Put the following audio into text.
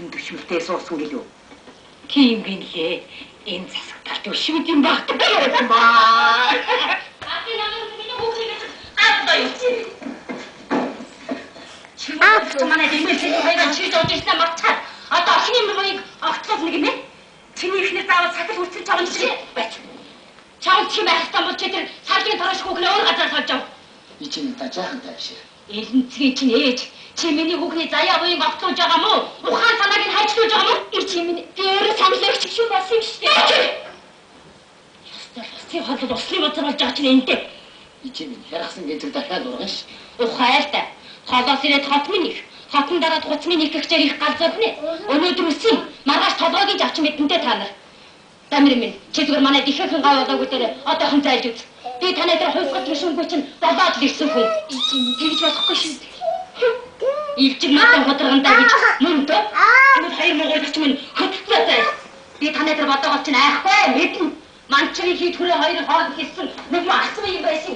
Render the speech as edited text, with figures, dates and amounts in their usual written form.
хэрхэн төвшмөлтэй суусан гэлөө. Тийм гинлээ. Энэ засаг талд өшүүд юм багтдаг юм ба. Аты намайг миний хүүхдээс авдаа юу? Чи манай дэмэлцээ хоёроо чийж одож ирсэн матчаад одоо охины мөрийг огтлол нэг юм ээ. Чиний ихнэр заавал сатал хүрсэн чаван шиг байж. Чаван чи байх юм бол чи тэр саргийн тараш хүүхнээ өөр газар сольж ав. Би чиний та жаахан тайвшир. Элэнцгийн чинь ээж чи миний хүүхний заяа буйг огтлуулж байгаа мó? Ухаан санааг нь хайчлуулж байгаа мó? Чи миний дээр саналгч шүү болсон юм шүү дээ. Ястаа хоолой усны базар болж байгаа чинь энтэй. Би чиний харгасан гэж дахиад ургана ш. Ухаалтай. Холоос ирээд хотмын их. Хотон дараад хуцмын их гихчээр их гал зурхнэ. Өнөөдөр үсийн маргааш толгойг авч мэдэнтэй та нар. Дамир минь чи зүгээр манай дихэхэн гав одоогүй дээр одоохон зайлж үз. Би танай дээр хувьсгал гişүнгүй чинь болоод л ирсэн хүн. Тэгж болохгүй шүү. Ивчиг надад ходрогондоо гэж мөн дөө. Энэ хоёр монголч минь хөтцөө зай. Би танай дээр бодоогоо чинь айхгүй мэдэн. Манчрын хий түрээ хоёр хоол хийсэн нэг асуу юм байсан.